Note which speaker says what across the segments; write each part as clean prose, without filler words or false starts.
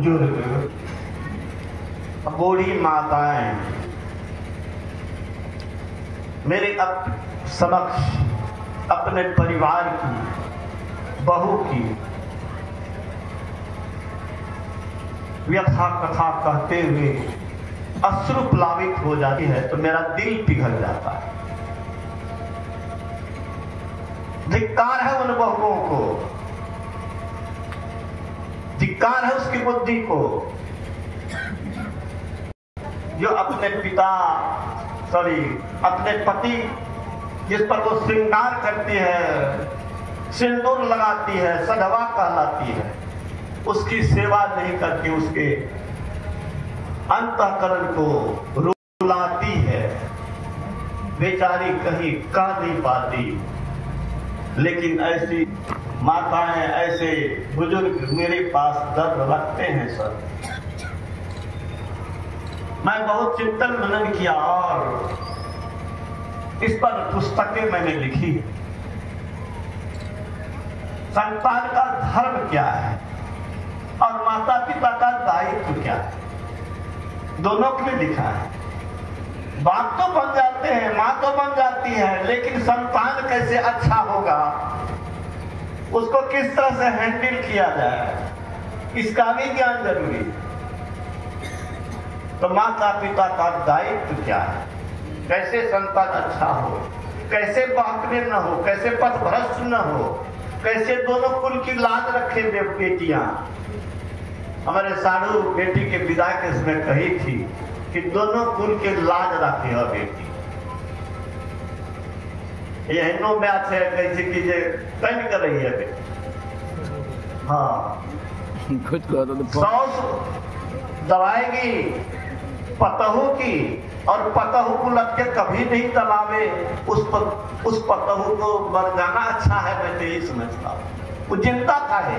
Speaker 1: बुजुर्ग, बूढ़ी माताएं मेरे समक्ष अपने परिवार की, बहू की व्यथा कथा कहते हुए अश्रु प्लावित हो जाती है तो मेरा दिल पिघल जाता है। धिक्कार है उन बहुओं को, धिक्कार है उसकी बुद्धि को जो अपने अपने पति जिस पर वो श्रृंगार करती है, सिंदूर लगाती है, सधवा कहलाती है, उसकी सेवा नहीं करती, उसके अंतःकरण को रुलाती है। बेचारी कहीं कह नहीं पाती, लेकिन ऐसी माताएं, ऐसे बुजुर्ग मेरे पास दर्द रखते हैं सर। मैं बहुत चिंतन मनन किया और इस पर पुस्तकें मैंने लिखी। संतान का धर्म क्या है और माता पिता का दायित्व क्या है, दोनों के लिए लिखा है। बाप तो बन जाते हैं, माँ तो बन जाती है, लेकिन संतान कैसे अच्छा होगा, उसको किस तरह से हैंडल किया जाए, इसका भी ज्ञान जरूरी है। तो माता पिता का दायित्व क्या है, कैसे संतान अच्छा हो, कैसे बांकने न हो, कैसे पथभ्रष्ट न हो, कैसे दोनों कुल की लाज रखे बेटियां। हमारे साधु बेटी के विदा के समय कही थी कि दोनों कुल के लाज रखे हो बेटी। यही मैच है, कैसे कीजिए कहीं कर रही है बेटी। हाँ, सास दबाएगी पतहू की, और पतहू को लटके कभी नहीं दबावे, उस पतहू को मर जाना अच्छा है। मैं तो यही समझता हूँ, वो चिंता का है।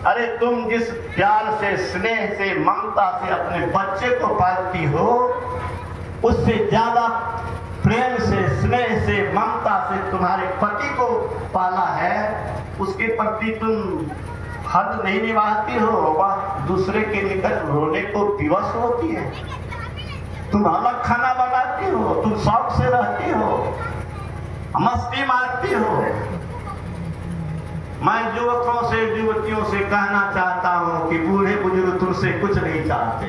Speaker 1: अरे तुम जिस प्यार से, स्नेह से, ममता से अपने बच्चे को पालती हो, उससे ज्यादा प्रेम से, स्नेह से, ममता से तुम्हारे पति को पाला है, उसके प्रति तुम हद नहीं निभाती हो, वह दूसरे के निकट रोने को विवश होती है। तुम अलग खाना बनाती हो, तुम शौक से रहती हो, मस्ती मारती हो। मैं युवकों से, युवतियों से कहना चाहता हूं कि बूढ़े बुजुर्ग तुमसे कुछ नहीं चाहते।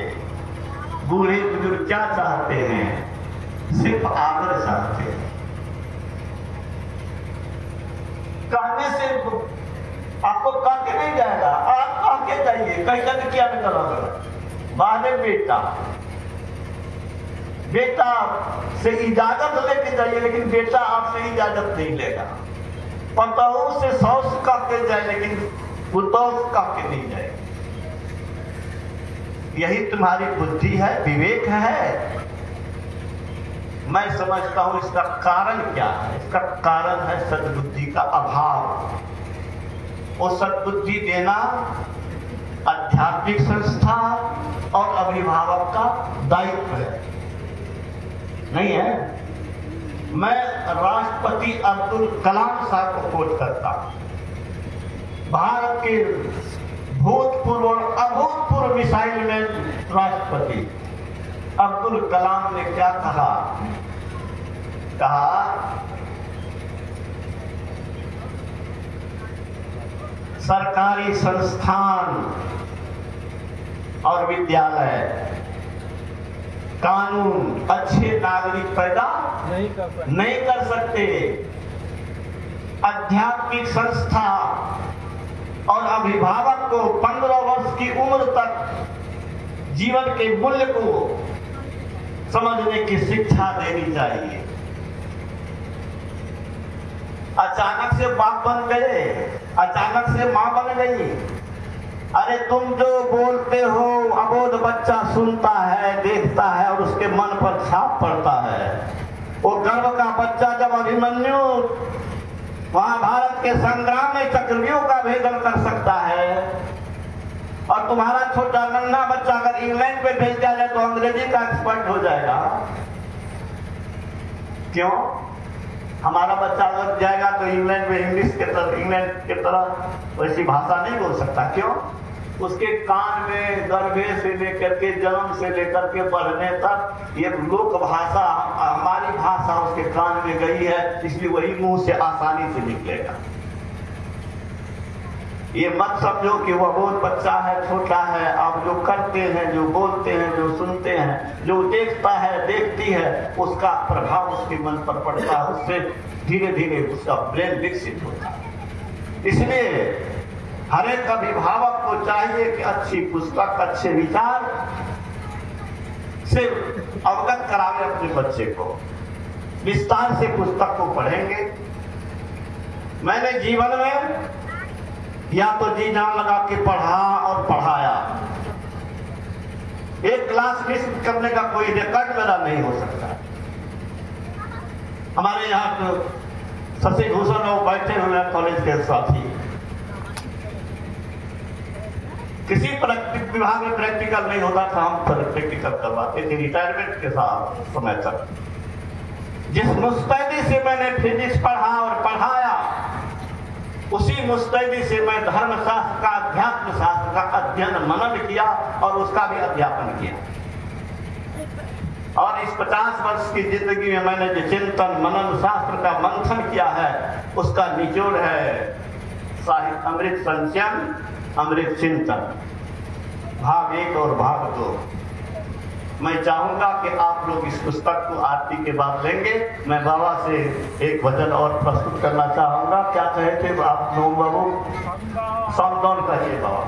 Speaker 1: बूढ़े बुजुर्ग क्या चाहते हैं? सिर्फ आदर चाहते हैं। कहने से आपको कह के नहीं जाएगा, आप कह के जाइए, कहीं क्या नहीं करोगे। बाद में बेटा से इजाजत लेके जाइए, लेकिन बेटा आपसे इजाजत नहीं लेगा। पतोह से सौस कह के जाए, लेकिन पुतोह कह के नहीं जाए। यही तुम्हारी बुद्धि है, विवेक है। मैं समझता हूं इसका कारण क्या है। इसका कारण है सद्बुद्धि का अभाव। वो सद्बुद्धि देना आध्यात्मिक संस्था और अभिभावक का दायित्व है, नहीं है। मैं राष्ट्रपति अब्दुल कलाम साहब को कोट करता हूं। भारत के भूतपूर्व और अभूतपूर्व मिसाइल में राष्ट्रपति अब्दुल कलाम ने क्या कहा? सरकारी संस्थान और विद्यालय, कानून अच्छे नागरिक पैदा नहीं कर सकते। आध्यात्मिक संस्था और अभिभावक को 15 वर्ष की उम्र तक जीवन के मूल्य को समझने की शिक्षा देनी चाहिए। अचानक से बाप बन गए, अचानक से माँ बन गई। अरे तुम जो बोलते हो अबोध बच्चा सुनता है, देखता है और उसके मन पर छाप पड़ता है। वो गर्भ का बच्चा जब अभिमन्यु महाभारत के संग्राम में चक्रव्यूह का भेदन कर सकता है, और तुम्हारा छोटा नन्हा बच्चा अगर इंग्लैंड पे भेज दिया जाए तो अंग्रेजी का एक्सपर्ट हो जाएगा। क्यों? हमारा बच्चा अगर जाएगा तो इंग्लैंड में इंग्लिश के तरह, इंग्लैंड के तरह वैसी भाषा नहीं बोल सकता। क्यों? उसके कान में गर्भे से लेकर के जन्म से लेकर के बढ़ने तक ये लोक भाषा, हमारी भाषा उसके कान में गई है, इसलिए वही मुंह से आसानी से निकलेगा। ये मत समझो कि वह बहुत बच्चा है, छोटा है। आप जो करते हैं, जो बोलते हैं, जो सुनते हैं, जो देखता है, देखती है, उसका प्रभाव उसके मन पर पड़ता है, उससे धीरे धीरे उसका ब्रेन विकसित होता है। इसलिए हर एक अभिभावक को चाहिए कि अच्छी पुस्तक, अच्छे विचार से अवगत करावे अपने बच्चे को। विस्तार से पुस्तक को पढ़ेंगे। मैंने जीवन में या तो जी जान लगा के पढ़ा और पढ़ाया। एक क्लास मिस करने का कोई रिकॉर्ड मेरा नहीं हो सकता। हमारे यहाँ तो शशि भूषण लोग बैठे हुए हैं, कॉलेज के साथी। किसी विभाग में प्रैक्टिकल नहीं होता था, हम प्रैक्टिकल करवाते थे रिटायरमेंट के साथ समय तक। जिस मुस्तैदी से मैंने फिजिक्स पढ़ा और पढ़ाया, उसी मुस्तैदी से मैं धर्मशास्त्र का, अध्यात्म शास्त्र का अध्ययन मनन किया और उसका भी अध्यापन किया। और इस 50 वर्ष की जिंदगी में मैंने जो चिंतन मनन शास्त्र का मंथन किया है, उसका निचोड़ है साहित्य अमृत संचयन, अमृत चिंतन, भाग 1 और भाग 2। मैं चाहूंगा कि आप लोग इस पुस्तक को आरती के बाद लेंगे। मैं बाबा से एक वचन और प्रस्तुत करना चाहूंगा। क्या कहे थे आप लोग बाबू? समदान कहिए बाबा।